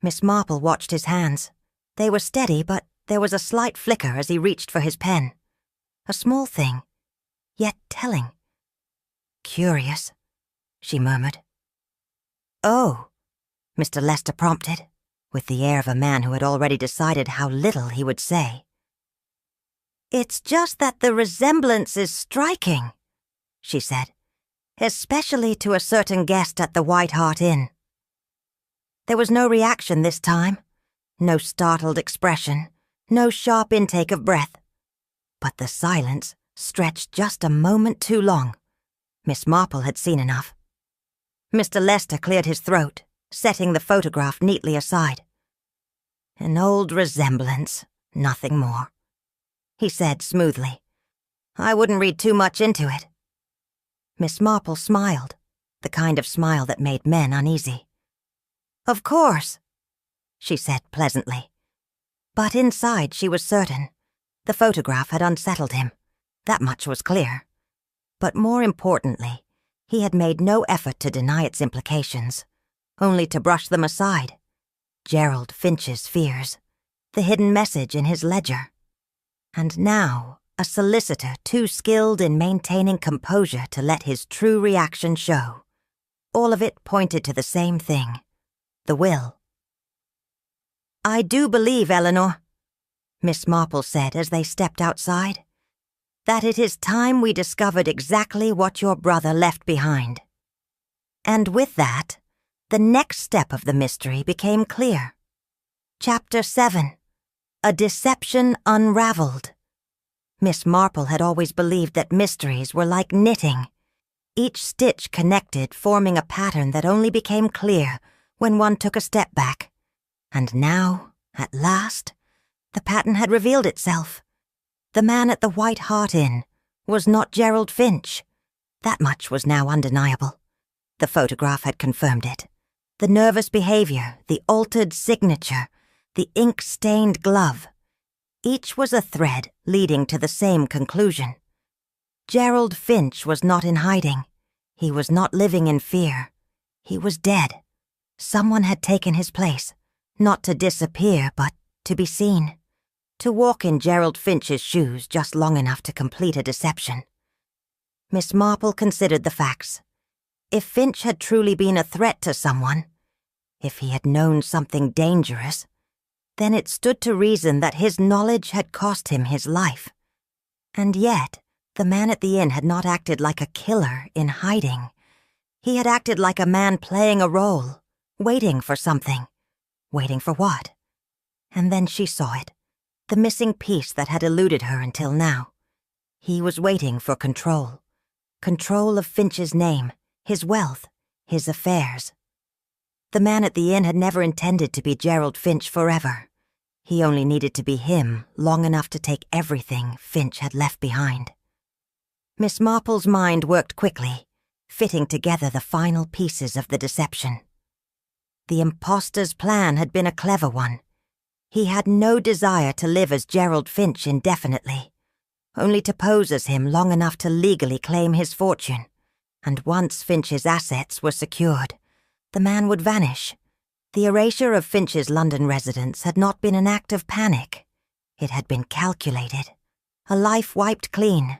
Miss Marple watched his hands. They were steady, but there was a slight flicker as he reached for his pen. A small thing, yet telling. Curious, she murmured. Oh, Mr. Lester prompted, with the air of a man who had already decided how little he would say. It's just that the resemblance is striking, she said, especially to a certain guest at the White Hart Inn. There was no reaction this time, no startled expression, no sharp intake of breath. But the silence stretched just a moment too long. Miss Marple had seen enough. Mr. Lester cleared his throat, setting the photograph neatly aside. An old resemblance, nothing more, he said smoothly. I wouldn't read too much into it. Miss Marple smiled, the kind of smile that made men uneasy. Of course, she said pleasantly. But inside she was certain. The photograph had unsettled him. That much was clear. But more importantly, he had made no effort to deny its implications, only to brush them aside. Gerald Finch's fears, the hidden message in his ledger. And now, a solicitor too skilled in maintaining composure to let his true reaction show. All of it pointed to the same thing: the will. "I do believe, Eleanor," Miss Marple said as they stepped outside, "that it is time we discovered exactly what your brother left behind." And with that, the next step of the mystery became clear. Chapter 7: A Deception Unraveled. Miss Marple had always believed that mysteries were like knitting, each stitch connected, forming a pattern that only became clear when one took a step back. And now, at last, the pattern had revealed itself. The man at the White Hart Inn was not Gerald Finch. That much was now undeniable. The photograph had confirmed it. The nervous behavior, the altered signature, the ink-stained glove. Each was a thread leading to the same conclusion. Gerald Finch was not in hiding. He was not living in fear. He was dead. Someone had taken his place, not to disappear, but to be seen. To walk in Gerald Finch's shoes just long enough to complete a deception. Miss Marple considered the facts. If Finch had truly been a threat to someone, if he had known something dangerous, then it stood to reason that his knowledge had cost him his life. And yet, the man at the inn had not acted like a killer in hiding. He had acted like a man playing a role, waiting for something. Waiting for what? And then she saw it, the missing piece that had eluded her until now. He was waiting for control. Control of Finch's name, his wealth, his affairs. The man at the inn had never intended to be Gerald Finch forever. He only needed to be him long enough to take everything Finch had left behind. Miss Marple's mind worked quickly, fitting together the final pieces of the deception. The imposter's plan had been a clever one. He had no desire to live as Gerald Finch indefinitely, only to pose as him long enough to legally claim his fortune. And once Finch's assets were secured, the man would vanish. The erasure of Finch's London residence had not been an act of panic. It had been calculated. A life wiped clean,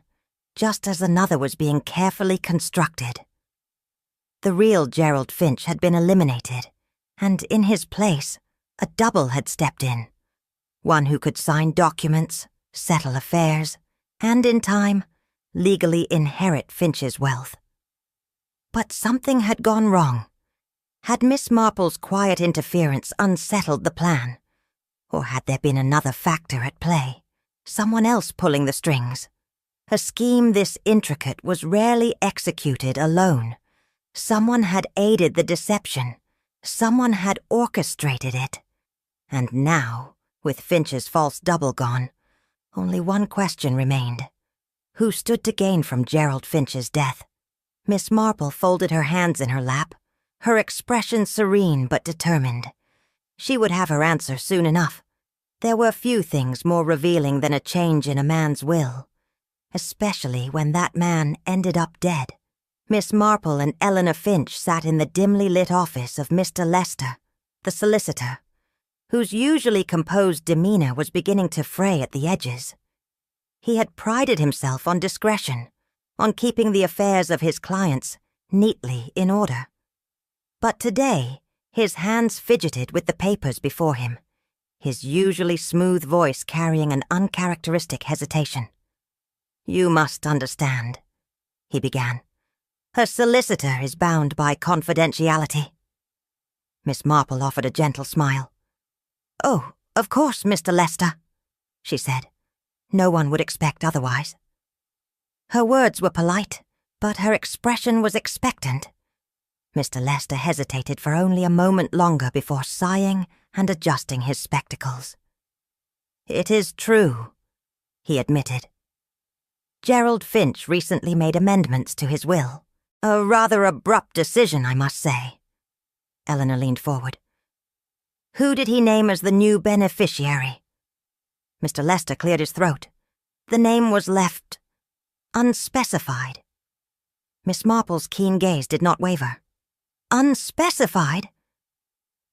just as another was being carefully constructed. The real Gerald Finch had been eliminated, and in his place, a double had stepped in. One who could sign documents, settle affairs, and in time, legally inherit Finch's wealth. But something had gone wrong. Had Miss Marple's quiet interference unsettled the plan? Or had there been another factor at play, someone else pulling the strings? A scheme this intricate was rarely executed alone. Someone had aided the deception. Someone had orchestrated it. And now, with Finch's false double gone, only one question remained. Who stood to gain from Gerald Finch's death? Miss Marple folded her hands in her lap, her expression serene but determined. She would have her answer soon enough. There were few things more revealing than a change in a man's will, especially when that man ended up dead. Miss Marple and Eleanor Finch sat in the dimly lit office of Mr. Lester, the solicitor, whose usually composed demeanor was beginning to fray at the edges. He had prided himself on discretion, on keeping the affairs of his clients neatly in order. But today, his hands fidgeted with the papers before him, his usually smooth voice carrying an uncharacteristic hesitation. "You must understand," he began. "A solicitor is bound by confidentiality." Miss Marple offered a gentle smile. "Oh, of course, Mr. Lester," she said. No one would expect otherwise. Her words were polite, but her expression was expectant. Mr. Lester hesitated for only a moment longer before sighing and adjusting his spectacles. "It is true," he admitted. "Gerald Finch recently made amendments to his will. A rather abrupt decision, I must say." Eleanor leaned forward. "Who did he name as the new beneficiary?" Mr. Lester cleared his throat. The name was left unspecified. Miss Marple's keen gaze did not waver. Unspecified?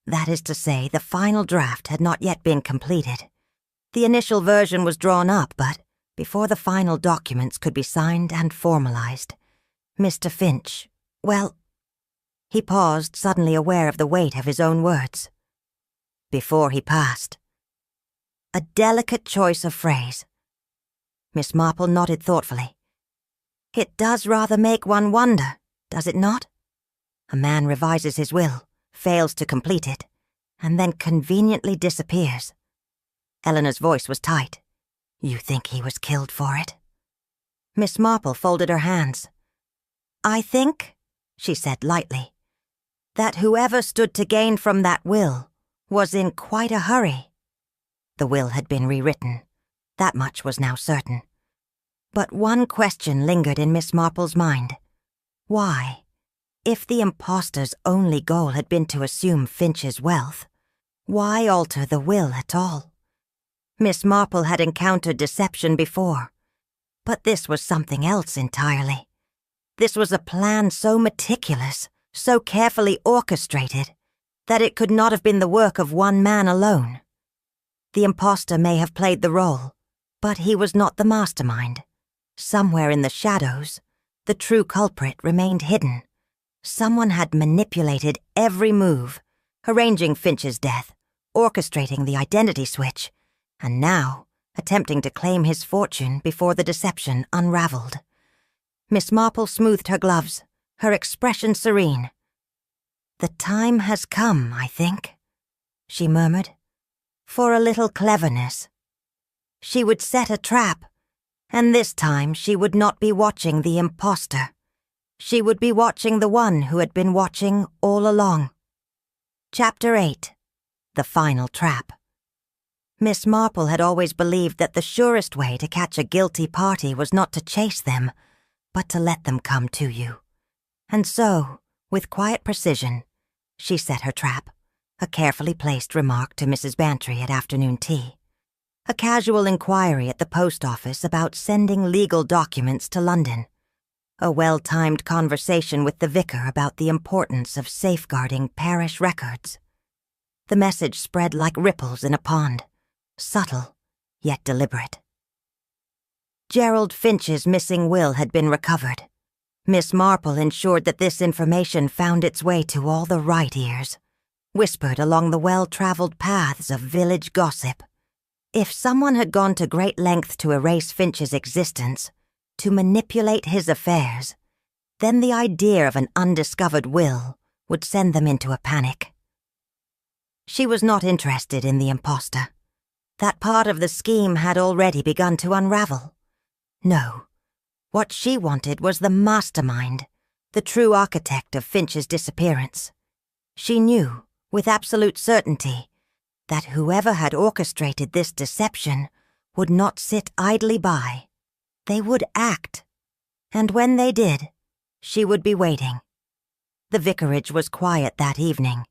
That is to say, the final draft had not yet been completed. The initial version was drawn up, but before the final documents could be signed and formalized, Mr. Finch, well, He paused, suddenly aware of the weight of his own words. Before he passed. A delicate choice of phrase. Miss Marple nodded thoughtfully. It does rather make one wonder, does it not? A man revises his will, fails to complete it, and then conveniently disappears. Eleanor's voice was tight. You think he was killed for it? Miss Marple folded her hands. I think, she said lightly, that whoever stood to gain from that will was in quite a hurry. The will had been rewritten. That much was now certain. But one question lingered in Miss Marple's mind. Why, if the impostor's only goal had been to assume Finch's wealth, why alter the will at all? Miss Marple had encountered deception before, but this was something else entirely. This was a plan so meticulous, so carefully orchestrated, that it could not have been the work of one man alone. The impostor may have played the role, but he was not the mastermind. Somewhere in the shadows, the true culprit remained hidden. Someone had manipulated every move, arranging Finch's death, orchestrating the identity switch, and now attempting to claim his fortune before the deception unraveled. Miss Marple smoothed her gloves, her expression serene. The time has come, I think, she murmured, for a little cleverness. She would set a trap, and this time she would not be watching the impostor. She would be watching the one who had been watching all along. Chapter 8. The Final Trap. Miss Marple had always believed that the surest way to catch a guilty party was not to chase them, but to let them come to you. And so, with quiet precision, she set her trap, a carefully placed remark to Mrs. Bantry at afternoon tea, a casual inquiry at the post office about sending legal documents to London, a well-timed conversation with the vicar about the importance of safeguarding parish records. The message spread like ripples in a pond, subtle, yet deliberate. Gerald Finch's missing will had been recovered. Miss Marple ensured that this information found its way to all the right ears, whispered along the well-traveled paths of village gossip. If someone had gone to great length to erase Finch's existence, to manipulate his affairs, then the idea of an undiscovered will would send them into a panic. She was not interested in the impostor. That part of the scheme had already begun to unravel. No, what she wanted was the mastermind, the true architect of Finch's disappearance. She knew, with absolute certainty, that whoever had orchestrated this deception would not sit idly by. They would act, and when they did, she would be waiting. The vicarage was quiet that evening,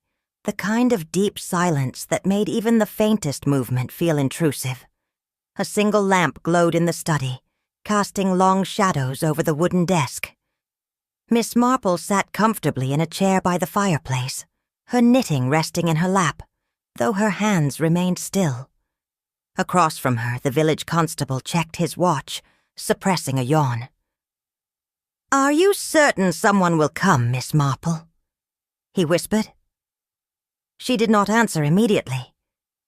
the kind of deep silence that made even the faintest movement feel intrusive. A single lamp glowed in the study, casting long shadows over the wooden desk. Miss Marple sat comfortably in a chair by the fireplace, her knitting resting in her lap, though her hands remained still. Across from her, the village constable checked his watch, suppressing a yawn. "Are you certain someone will come, Miss Marple?" he whispered. She did not answer immediately.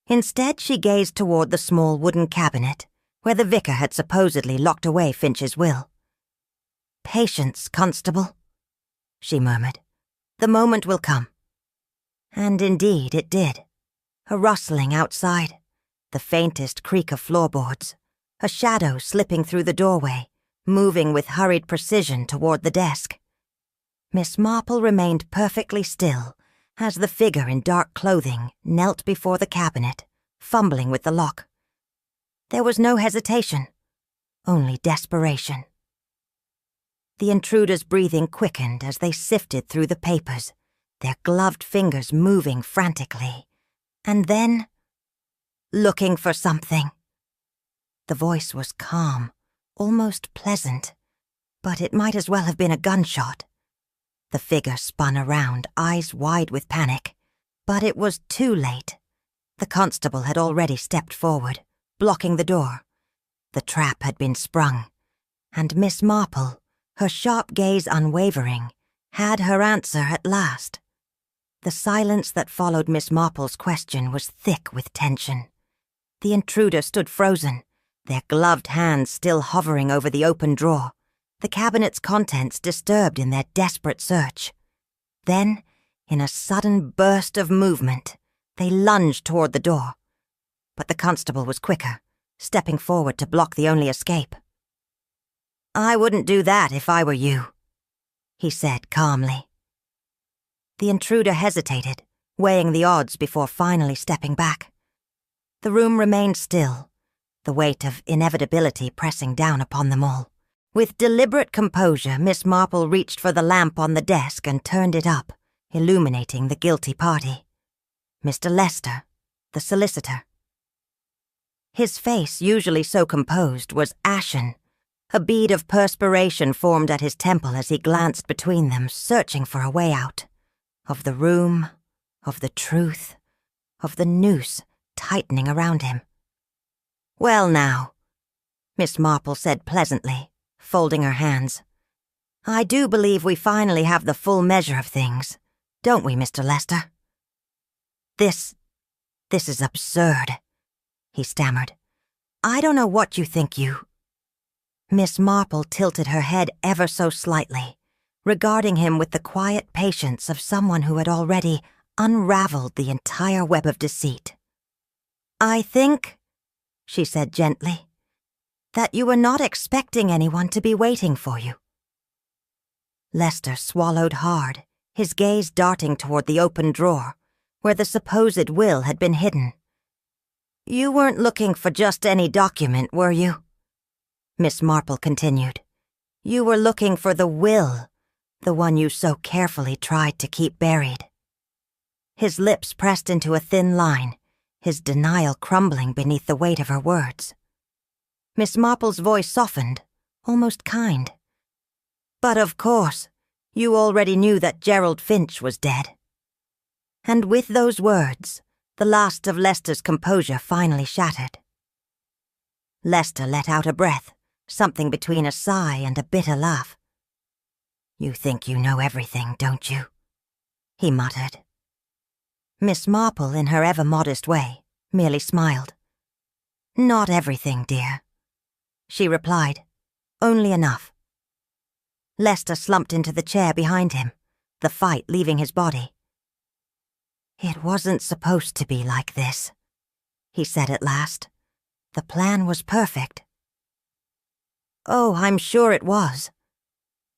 Instead, she gazed toward the small wooden cabinet where the vicar had supposedly locked away Finch's will. "Patience, constable," she murmured. "The moment will come." And indeed it did. A rustling outside, the faintest creak of floorboards, a shadow slipping through the doorway, moving with hurried precision toward the desk. Miss Marple remained perfectly still as the figure in dark clothing knelt before the cabinet, fumbling with the lock. There was no hesitation, only desperation. The intruder's breathing quickened as they sifted through the papers, their gloved fingers moving frantically. And then, "Looking for something." The voice was calm, almost pleasant, but it might as well have been a gunshot. The figure spun around, eyes wide with panic, but it was too late. The constable had already stepped forward, blocking the door. The trap had been sprung, and Miss Marple, her sharp gaze unwavering, had her answer at last. The silence that followed Miss Marple's question was thick with tension. The intruder stood frozen, their gloved hands still hovering over the open drawer, the cabinet's contents disturbed in their desperate search. Then, in a sudden burst of movement, they lunged toward the door. But the constable was quicker, stepping forward to block the only escape. "I wouldn't do that if I were you," he said calmly. The intruder hesitated, weighing the odds before finally stepping back. The room remained still, the weight of inevitability pressing down upon them all. With deliberate composure, Miss Marple reached for the lamp on the desk and turned it up, illuminating the guilty party. Mr. Lester, the solicitor. His face, usually so composed, was ashen. A bead of perspiration formed at his temple as he glanced between them, searching for a way out. Of the room, of the truth, of the noose tightening around him. "Well now," Miss Marple said pleasantly, folding her hands. "I do believe we finally have the full measure of things, don't we, Mr. Lester?" This is absurd," he stammered. "I don't know what you think you—" Miss Marple tilted her head ever so slightly, regarding him with the quiet patience of someone who had already unraveled the entire web of deceit. "I think," she said gently, "that you were not expecting anyone to be waiting for you." Lester swallowed hard, his gaze darting toward the open drawer, where the supposed will had been hidden. "You weren't looking for just any document, were you?" Miss Marple continued. "You were looking for the will, the one you so carefully tried to keep buried." His lips pressed into a thin line, his denial crumbling beneath the weight of her words. Miss Marple's voice softened, almost kind. "But of course, you already knew that Gerald Finch was dead." And with those words, the last of Lester's composure finally shattered. Lester let out a breath, something between a sigh and a bitter laugh. "You think you know everything, don't you?" he muttered. Miss Marple, in her ever-modest way, merely smiled. "Not everything, dear," she replied. "Only enough." Lester slumped into the chair behind him, the fight leaving his body. "It wasn't supposed to be like this," he said at last. "The plan was perfect." "Oh, I'm sure it was,"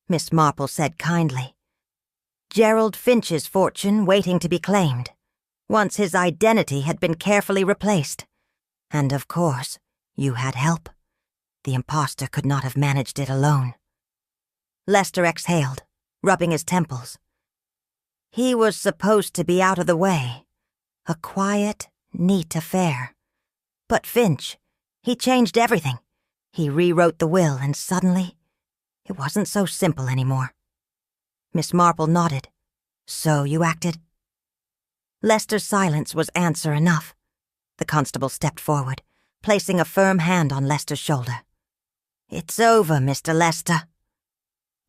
Miss Marple said kindly. "Gerald Finch's fortune waiting to be claimed, once his identity had been carefully replaced. And of course, you had help. The imposter could not have managed it alone." Lester exhaled, rubbing his temples. "He was supposed to be out of the way. A quiet, neat affair. But Finch, he changed everything. He rewrote the will, and suddenly, it wasn't so simple anymore." Miss Marple nodded. "So you acted?" Lester's silence was answer enough. The constable stepped forward, placing a firm hand on Lester's shoulder. "It's over, Mr. Lester."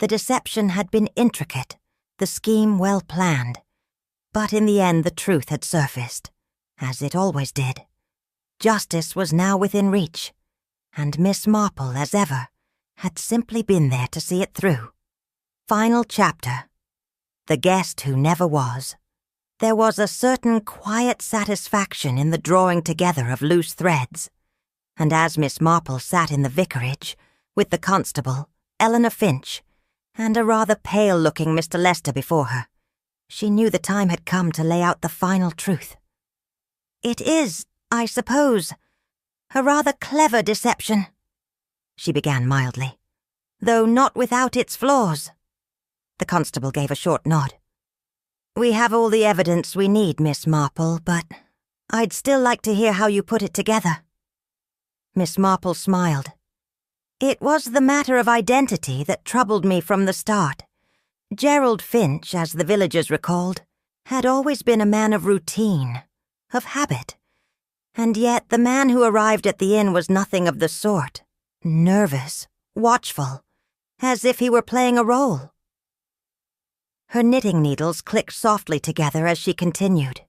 The deception had been intricate, the scheme well planned, but in the end the truth had surfaced, as it always did. Justice was now within reach, and Miss Marple, as ever, had simply been there to see it through. Final chapter. The guest who never was. There was a certain quiet satisfaction in the drawing together of loose threads, and as Miss Marple sat in the vicarage, with the constable, Eleanor Finch, and a rather pale-looking Mr. Lester before her, she knew the time had come to lay out the final truth. "It is, I suppose, a rather clever deception," she began mildly, "though not without its flaws." The constable gave a short nod. "We have all the evidence we need, Miss Marple, but I'd still like to hear how you put it together." Miss Marple smiled. "It was the matter of identity that troubled me from the start. Gerald Finch, as the villagers recalled, had always been a man of routine, of habit, and yet the man who arrived at the inn was nothing of the sort. Nervous, watchful, as if he were playing a role." Her knitting needles clicked softly together as she continued.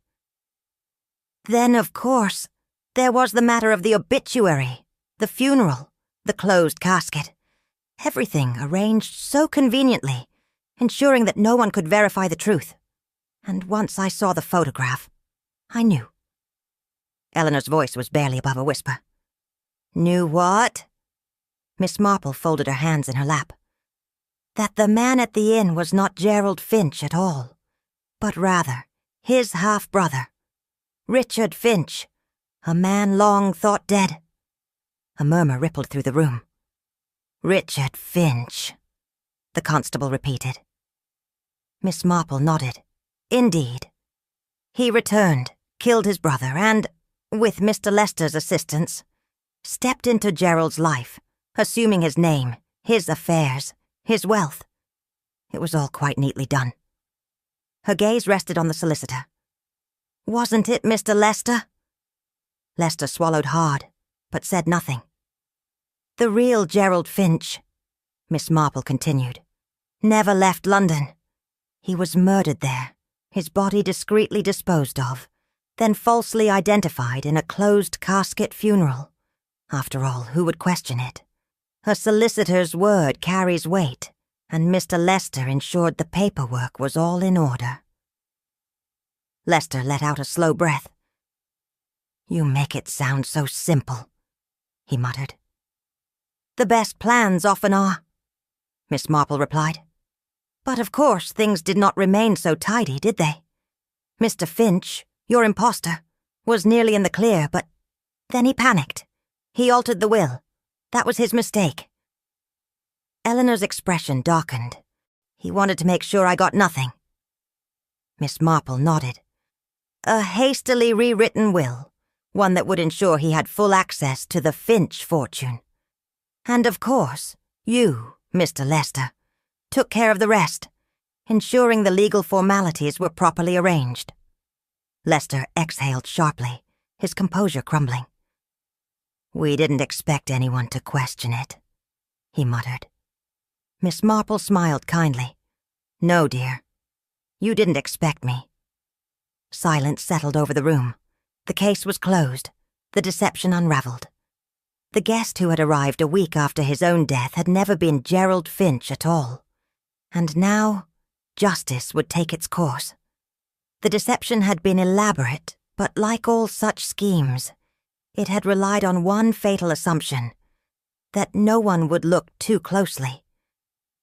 Then, of course, there was the matter of the obituary, the funeral, the closed casket. Everything arranged so conveniently, ensuring that no one could verify the truth. And once I saw the photograph, I knew. Eleanor's voice was barely above a whisper. Knew what? Miss Marple folded her hands in her lap. That the man at the inn was not Gerald Finch at all, but rather his half-brother, Richard Finch, a man long thought dead. A murmur rippled through the room. Richard Finch, the constable repeated. Miss Marple nodded. Indeed. He returned, killed his brother, and, with Mr. Lester's assistance, stepped into Gerald's life, assuming his name, his affairs, his wealth. It was all quite neatly done. Her gaze rested on the solicitor. Wasn't it Mr. Lester? Lester swallowed hard, but said nothing. The real Gerald Finch, Miss Marple continued, never left London. He was murdered there, his body discreetly disposed of, then falsely identified in a closed casket funeral. After all, who would question it? A solicitor's word carries weight, and Mr. Lester ensured the paperwork was all in order. Lester let out a slow breath. You make it sound so simple, he muttered. The best plans often are, Miss Marple replied. But of course things did not remain so tidy, did they? Mr. Finch, your imposter, was nearly in the clear, but then he panicked. He altered the will. That was his mistake. Eleanor's expression darkened. He wanted to make sure I got nothing. Miss Marple nodded. A hastily rewritten will, one that would ensure he had full access to the Finch fortune. And of course, you, Mr. Lester, took care of the rest, ensuring the legal formalities were properly arranged. Lester exhaled sharply, his composure crumbling. We didn't expect anyone to question it, he muttered. Miss Marple smiled kindly. No, dear. You didn't expect me. Silence settled over the room. The case was closed, the deception unraveled. The guest who had arrived a week after his own death had never been Gerald Finch at all. And now, justice would take its course. The deception had been elaborate, but like all such schemes, it had relied on one fatal assumption, that no one would look too closely.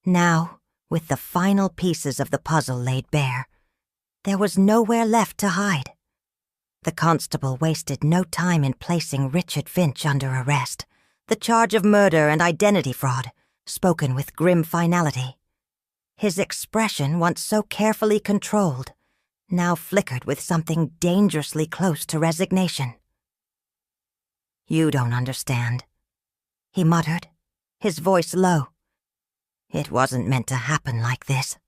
Now, with the final pieces of the puzzle laid bare, there was nowhere left to hide. The constable wasted no time in placing Richard Finch under arrest, the charge of murder and identity fraud, spoken with grim finality. His expression, once so carefully controlled, now flickered with something dangerously close to resignation. You don't understand, he muttered, his voice low. It wasn't meant to happen like this.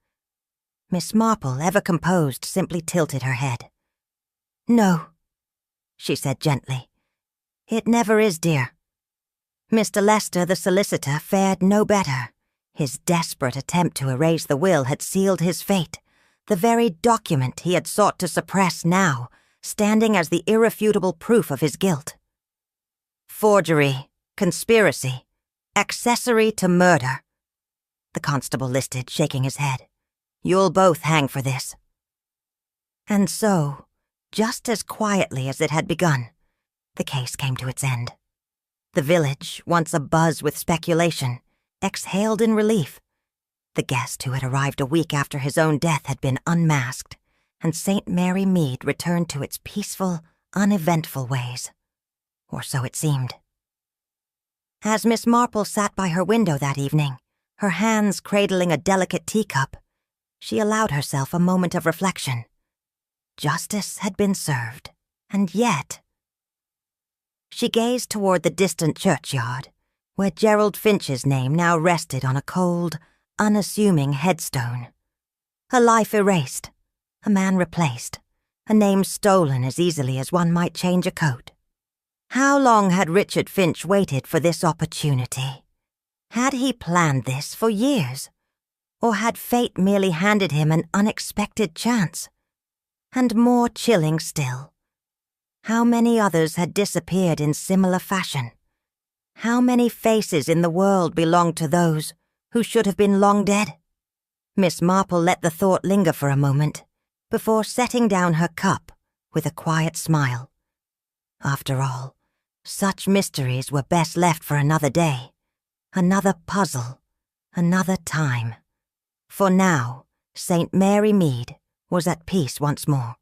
Miss Marple, ever composed, simply tilted her head. No, she said gently. It never is, dear. Mr. Lester, the solicitor, fared no better. His desperate attempt to erase the will had sealed his fate, the very document he had sought to suppress now, standing as the irrefutable proof of his guilt. Forgery, conspiracy, accessory to murder, the constable listed, shaking his head. You'll both hang for this. And so, just as quietly as it had begun, the case came to its end. The village, once abuzz with speculation, exhaled in relief. The guest who had arrived a week after his own death had been unmasked, and St. Mary Mead returned to its peaceful, uneventful ways. Or so it seemed. As Miss Marple sat by her window that evening, her hands cradling a delicate teacup, she allowed herself a moment of reflection. Justice had been served, and yet... She gazed toward the distant churchyard, where Gerald Finch's name now rested on a cold, unassuming headstone. A life erased, a man replaced, a name stolen as easily as one might change a coat. How long had Richard Finch waited for this opportunity? Had he planned this for years? Or had fate merely handed him an unexpected chance? And more chilling still, how many others had disappeared in similar fashion? How many faces in the world belonged to those who should have been long dead? Miss Marple let the thought linger for a moment, before setting down her cup with a quiet smile. After all, such mysteries were best left for another day, another puzzle, another time. For now, St. Mary Mead was at peace once more.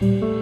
Thank you.